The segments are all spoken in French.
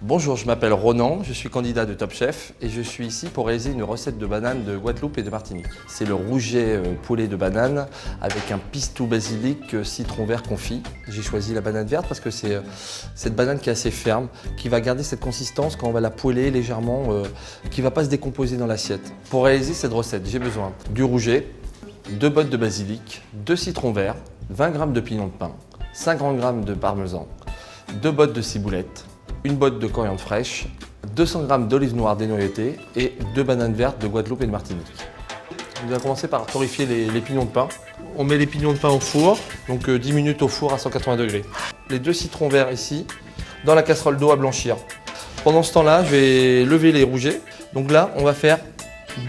Bonjour, je m'appelle Ronan, je suis candidat de Top Chef et je suis ici pour réaliser une recette de banane de Guadeloupe et de Martinique. C'est le rouget poulet de banane avec un pistou basilic citron vert confit. J'ai choisi la banane verte parce que c'est cette banane qui est assez ferme, qui va garder cette consistance quand on va la poêler légèrement, qui ne va pas se décomposer dans l'assiette. Pour réaliser cette recette, j'ai besoin du rouget, 2 bottes de basilic, 2 citrons verts, 20 g de pignon de pain, 50 g de parmesan, 2 bottes de ciboulette, une botte de coriandre fraîche, 200 g d'olives noires dénoyautées et 2 bananes vertes de Guadeloupe et de Martinique. On va commencer par torréfier les pignons de pain. On met les pignons de pain au four, donc 10 minutes au four à 180 degrés. Les 2 citrons verts ici, dans la casserole d'eau à blanchir. Pendant ce temps-là, je vais lever les rougets. Donc là, on va faire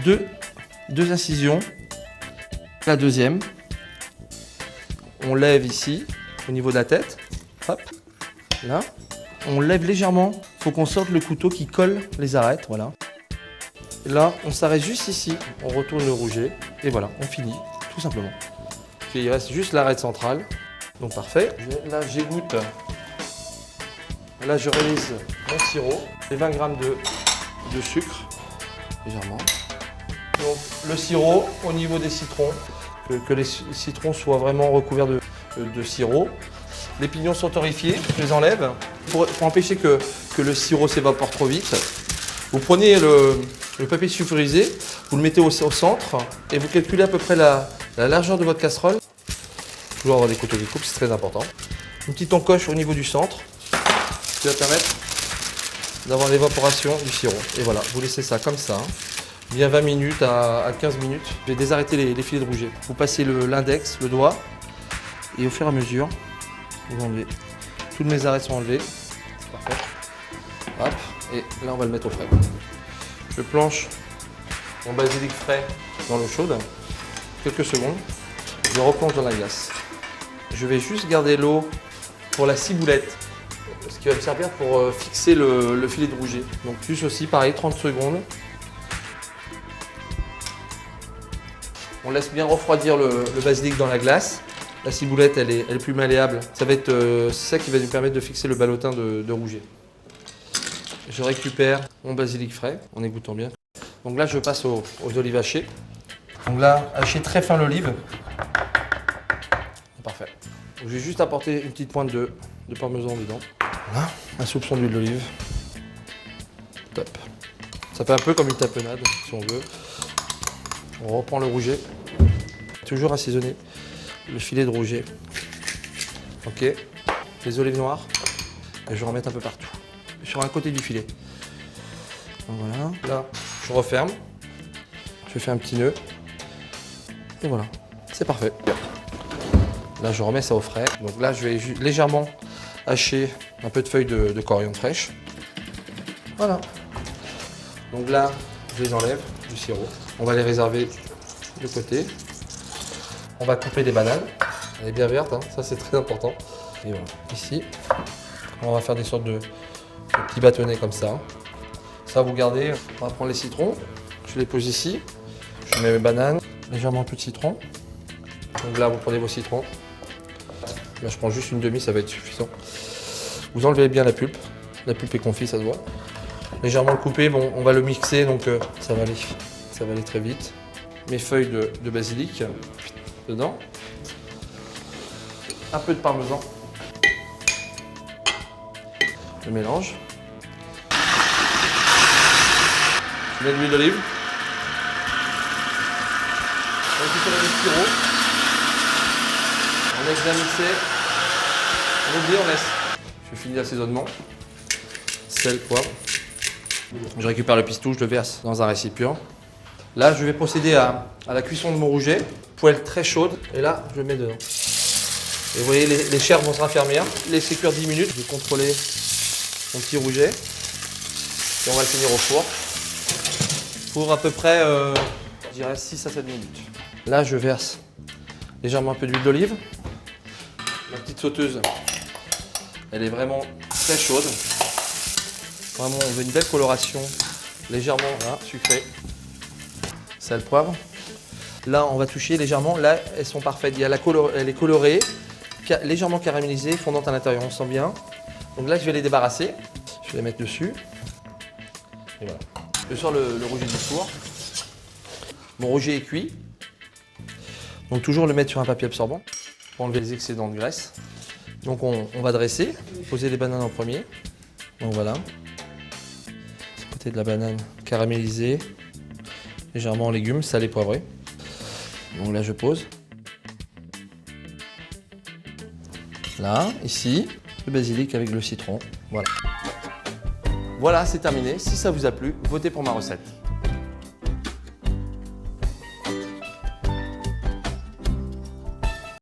deux incisions. La deuxième, on lève ici, au niveau de la tête. Hop, là. On lève légèrement, il faut qu'on sorte le couteau qui colle les arêtes, voilà. Et là, on s'arrête juste ici, on retourne le rouget, et voilà, on finit, tout simplement. Il reste juste l'arête centrale, donc parfait. Là, j'égoutte, là je réalise mon sirop, les 20 g de sucre, légèrement. Donc le sirop au niveau des citrons, que les citrons soient vraiment recouverts de sirop. Les pignons sont torréfiés, je les enlève. Pour empêcher que le sirop s'évapore trop vite, vous prenez le papier sulfurisé, vous le mettez au centre et vous calculez à peu près la largeur de votre casserole. Toujours avoir des couteaux qui coupent, c'est très important. Une petite encoche au niveau du centre, qui va permettre d'avoir l'évaporation du sirop. Et voilà, vous laissez ça comme ça, bien 20 minutes à 15 minutes. Je vais désarrêter les filets de rouget. Vous passez l'index, le doigt, et au fur et à mesure, vous enlevez. Toutes mes arêtes sont enlevées. C'est parfait. Hop. Et là, on va le mettre au frais. Je planche mon basilic frais dans l'eau chaude. Quelques secondes. Je le replonge dans la glace. Je vais juste garder l'eau pour la ciboulette, ce qui va me servir pour fixer le filet de rouget. Donc juste aussi, pareil, 30 secondes. On laisse bien refroidir le basilic dans la glace. La ciboulette, elle est plus malléable. Ça va être, c'est ça qui va nous permettre de fixer le ballotin de rouget. Je récupère mon basilic frais en égoutant bien. Donc là, je passe aux olives hachées. Donc là, hacher très fin l'olive. Parfait. Donc, je vais juste apporter une petite pointe de parmesan dedans. Voilà, un soupçon d'huile d'olive. Top. Ça fait un peu comme une tapenade, si on veut. On reprend le rouget. Toujours assaisonné. Le filet de rouget. Ok. Les olives noires. Et je vais en mettre un peu partout. Sur un côté du filet. Donc voilà. Là, je referme. Je fais un petit nœud. Et voilà. C'est parfait. Là, je remets ça au frais. Donc là, je vais légèrement hacher un peu de feuilles de coriandre fraîche. Voilà. Donc là, je les enlève du sirop. On va les réserver de côté. On va couper des bananes. Elle est bien verte, hein. Ça c'est très important. Et voilà, ici, on va faire des sortes de petits bâtonnets comme ça. Ça, vous gardez. On va prendre les citrons. Je les pose ici. Je mets mes bananes, légèrement un peu de citron. Donc là, vous prenez vos citrons. Là, je prends juste une demi, ça va être suffisant. Vous enlevez bien la pulpe. La pulpe est confite, ça se voit. Légèrement le couper, bon, on va le mixer, donc ça va aller très vite. Mes feuilles de basilic dedans. Un peu de parmesan. Je mélange. Je mets de l'huile d'olive. On récupère le sirop. On laisse bien mixer. On oublie, on laisse. Je finis l'assaisonnement. Sel, poivre. Je récupère le pistou, je le verse dans un récipient. Là, je vais procéder à la cuisson de mon rouget. Poêle très chaude. Et là, je le mets dedans. Et vous voyez, les chairs vont se raffermir. Laissez cuire 10 minutes. Je vais contrôler mon petit rouget. Et on va le tenir au four. Pour à peu près, je dirais 6 à 7 minutes. Là, je verse légèrement un peu d'huile d'olive. Ma petite sauteuse, elle est vraiment très chaude. Vraiment, on veut une belle coloration, légèrement sucrée. Sel, poivre. Là, on va toucher légèrement. Là, elles sont parfaites. Elle est colorée, légèrement caramélisée, fondante à l'intérieur. On sent bien. Donc là, je vais les débarrasser. Je Je vais mettre dessus. Et voilà. Je sors le rouget du four. Mon rouget est cuit. Donc toujours le mettre sur un papier absorbant pour enlever les excédents de graisse. Donc on va dresser, poser les bananes en premier. Donc voilà. Ce côté de la banane caramélisée, légèrement en légumes, salé poivré. Donc là je pose. Là, ici, le basilic avec le citron. Voilà. Voilà, c'est terminé. Si ça vous a plu, votez pour ma recette.